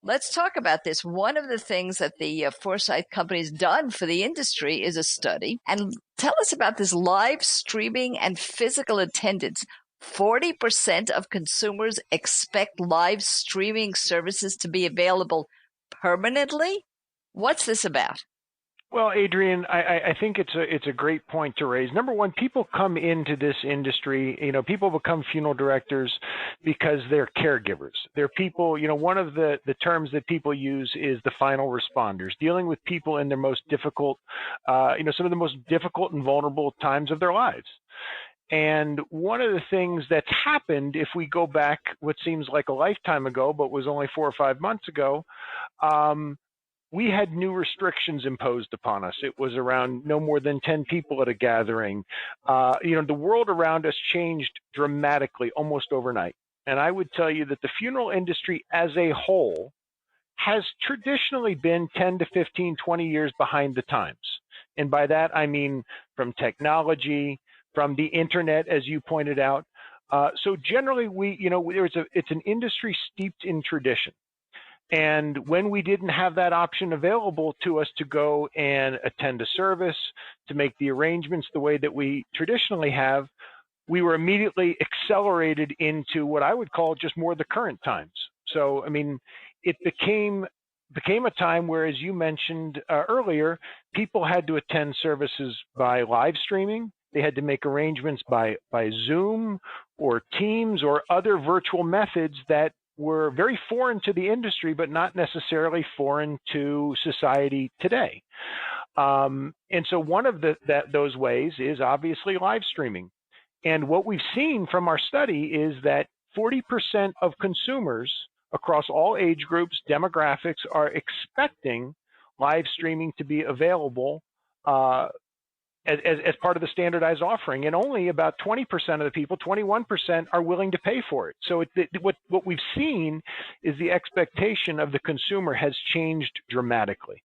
Let's talk about this. One of the things that the Foresight company's done for the industry is a study. And tell us about this live streaming and physical attendance. 40% of consumers expect live streaming services to be available permanently. What's this about? Well, Adriane, I think it's a great point to raise. Number one, people come into this industry, people become funeral directors because they're caregivers. They're people, one of the terms that people use is the final responders, dealing with people in their most difficult, some of the most difficult and vulnerable times of their lives. And one of the things that's happened, if we go back what seems like a lifetime ago, but was only 4 or 5 months ago, we had new restrictions imposed upon us. It was around no more than 10 people at a gathering. The world around us changed dramatically almost overnight. And I would tell you that the funeral industry as a whole has traditionally been 10 to 15, 20 years behind the times. And by that, I mean from technology, from the internet, as you pointed out. So generally, it's an industry steeped in tradition. And when we didn't have that option available to us to go and attend a service, to make the arrangements the way that we traditionally have, we were immediately accelerated into what I would call just more the current times. So, I mean, it became a time where, as you mentioned earlier, people had to attend services by live streaming. They had to make arrangements by Zoom or Teams or other virtual methods that were very foreign to the industry, but not necessarily foreign to society today. And so one of those ways is obviously live streaming. And what we've seen from our study is that 40% of consumers across all age groups, demographics, are expecting live streaming to be available as part of the standardized offering, and only about 20% of the people, 21%, are willing to pay for it. So what we've seen is the expectation of the consumer has changed dramatically.